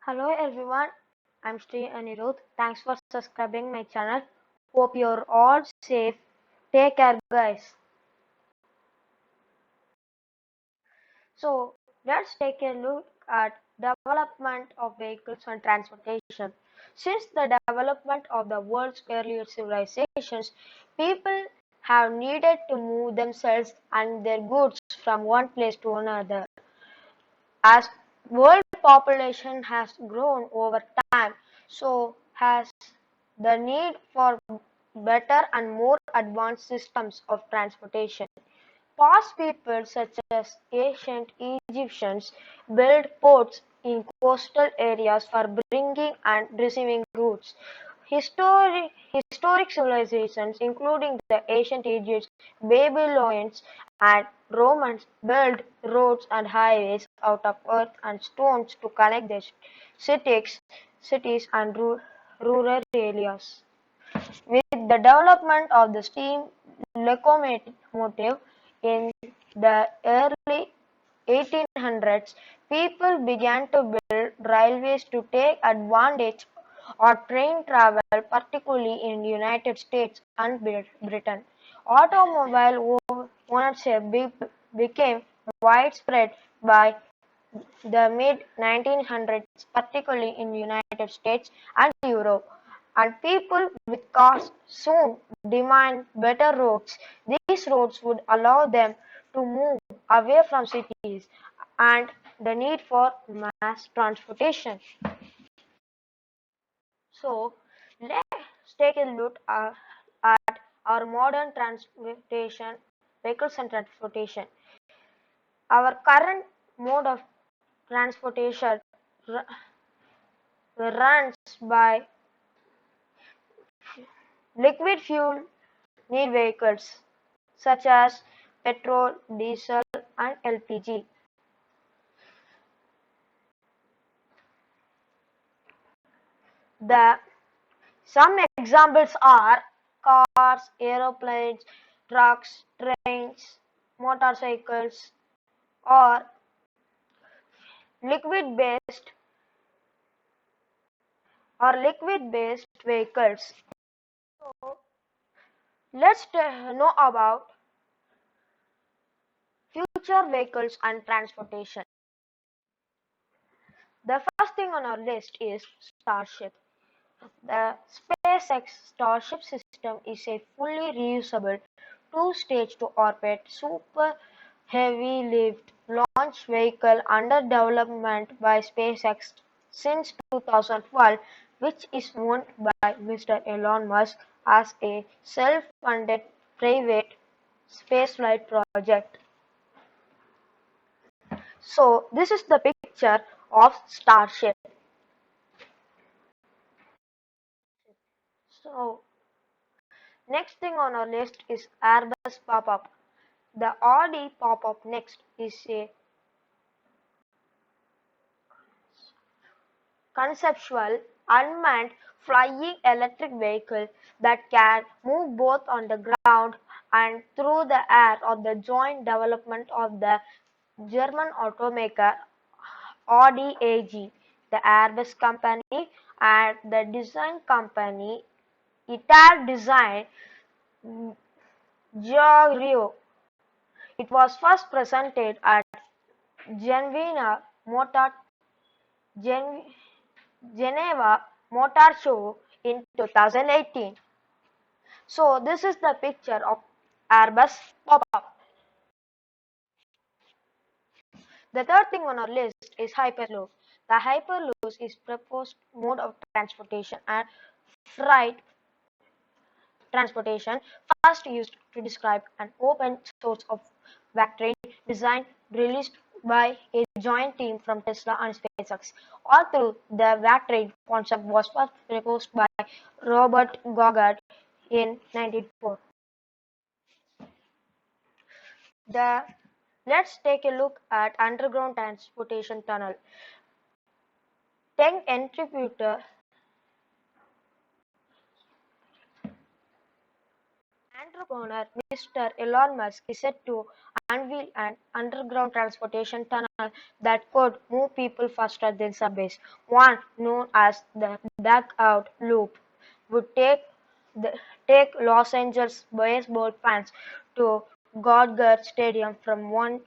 Hello everyone, I'm Sri Anirudh. Thanks for subscribing my channel. Hope you're all safe. Take care guys. So let's take a look at development of vehicles and transportation. Since the development of the world's earlier civilizations, people have needed to move themselves and their goods from one place to another. As world population has grown over time, so has the need for better and more advanced systems of transportation. Past people such as ancient Egyptians built ports in coastal areas for bringing and receiving goods. Historic civilizations, including the ancient Egyptians, Babylonians, and Romans, built roads and highways out of earth and stones to connect their cities and rural areas. With the development of the steam locomotive in the early 1800s, people began to build railways to take advantage of train travel, particularly in the United States and Britain. Automobile ownership became widespread by the mid-1900s, particularly in the United States and Europe, and people with cars soon demand better roads. These roads would allow them to move away from cities and the need for mass transportation. So, let's take a look at our modern transportation, vehicles and transportation. Our current mode of transportation runs by liquid fuel need vehicles such as petrol, diesel, and LPG. Some examples are cars, aeroplanes, trucks, trains, motorcycles, or liquid-based liquid-based vehicles. So let's know about future vehicles and transportation. The first thing on our list is Starship. The SpaceX Starship system is a fully reusable two-stage to orbit super heavy-lift launch vehicle under development by SpaceX since 2012, which is owned by Mr. Elon Musk as a self-funded private spaceflight project. So this is the picture of Starship. So next thing on our list is Airbus Pop-Up. The Audi Pop-Up Next is a conceptual, unmanned, flying electric vehicle that can move both on the ground and through the air on the joint development of the German automaker Audi AG, the Airbus company, and the design company Italdesign Giorgio. It was first presented at Geneva Motor Gen Geneva Motor Show in 2018. So this is the picture of Airbus pop-up. The third thing on our list is Hyperloop. The Hyperloop is proposed mode of transportation and freight transportation first used to describe an open source of vectoring design released by a joint team from Tesla and SpaceX. Although the vectoring concept was first proposed by Robert Goddard in 1994. Let's take a look at underground transportation tunnel. Tech entrepreneur Mr. Elon Musk is set to unveiled an underground transportation tunnel that could move people faster than subways. One, known as the Dugout Loop, would take Los Angeles baseball fans to Gardner Stadium from one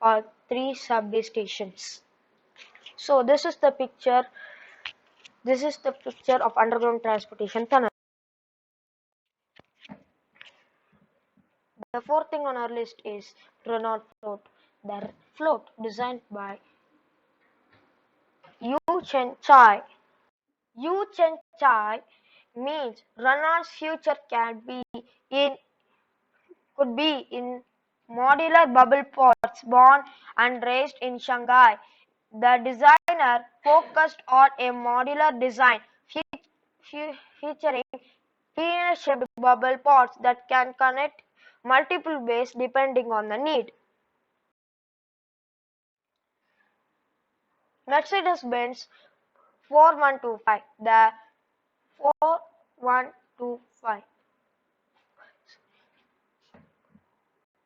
or three subway stations. So this is the picture. This is the picture of underground transportation tunnel. The fourth thing on our list is Renault float. The float, designed by Yu Chen Chai. Yu Chen Chai means Renault's future in could be in modular bubble pods born and raised in Shanghai. The designer focused on a modular design featuring peanut-shaped bubble pods that can connect multiple ways depending on the need. Mercedes-Benz 4125. The 4125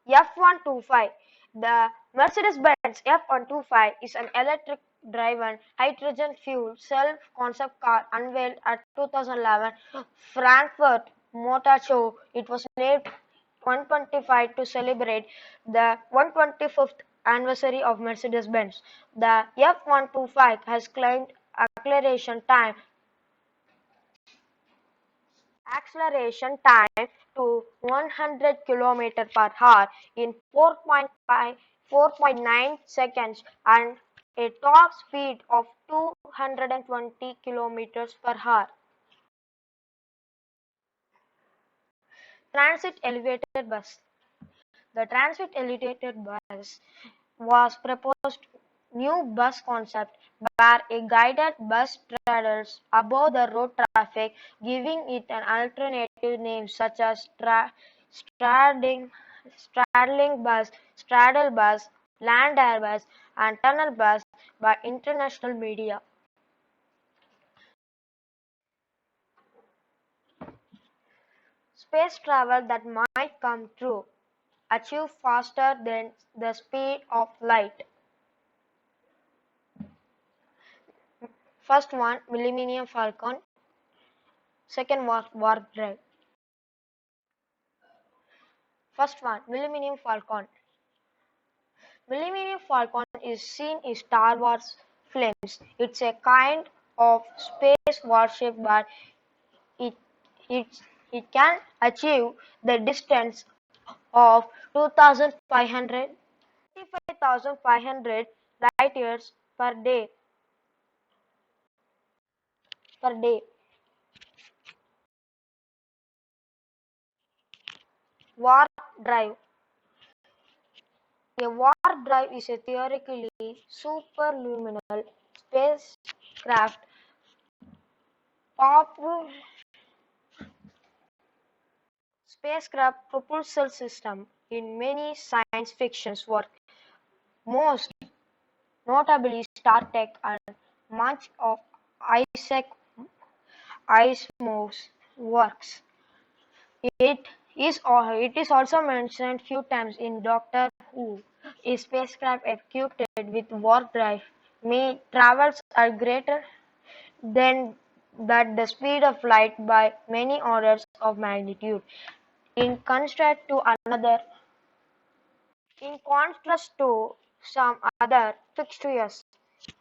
F125. The Mercedes-Benz F125 is an electric-driven hydrogen fuel cell concept car unveiled at 2011 Frankfurt Motor Show. It was named 125 to celebrate the 125th anniversary of Mercedes-Benz. The F125 has claimed acceleration time to 100 km/h in 4.9 seconds and a top speed of 220 km/h. Transit elevated bus. The transit elevated bus was proposed new bus concept where a guided bus straddles above the road traffic, giving it an alternative name such as straddling bus, straddle bus, land air bus, and tunnel bus by international media. Space travel that might come true. Achieve faster than the speed of light. First one, Millennium Falcon. Second was Warp Drive. First one, Millennium Falcon. Millennium Falcon is seen in Star Wars films. It's a kind of space warship, but it it it can achieve the distance of 2500 light years per day. Warp Drive. A warp drive is a theoretically superluminal spacecraft propulsion system in many science fiction works, most notably Star Trek and much of Isaac Asimov's works. It is also mentioned few times in Doctor Who. A spacecraft equipped with warp drive travels at greater than that the speed of light by many orders of magnitude. In contrast to some other fixtures,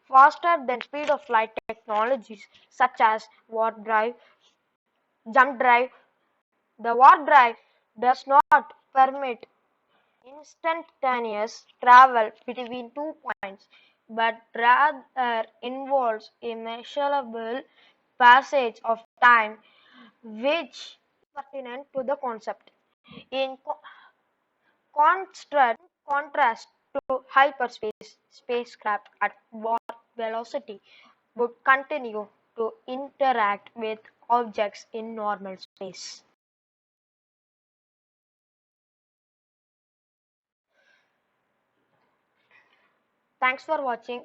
faster than speed of light technologies such as warp drive, jump drive, the warp drive does not permit instantaneous travel between 2 points, but rather involves a measurable passage of time which is pertinent to the concept. In contrast to hyperspace, spacecraft at warp velocity would continue to interact with objects in normal space. Thanks for watching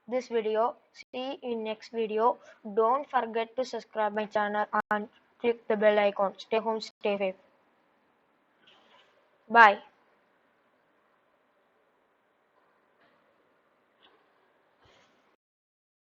this video. See you in next video. Don't forget to subscribe my channel and click the bell icon. Stay home, stay safe. Bye.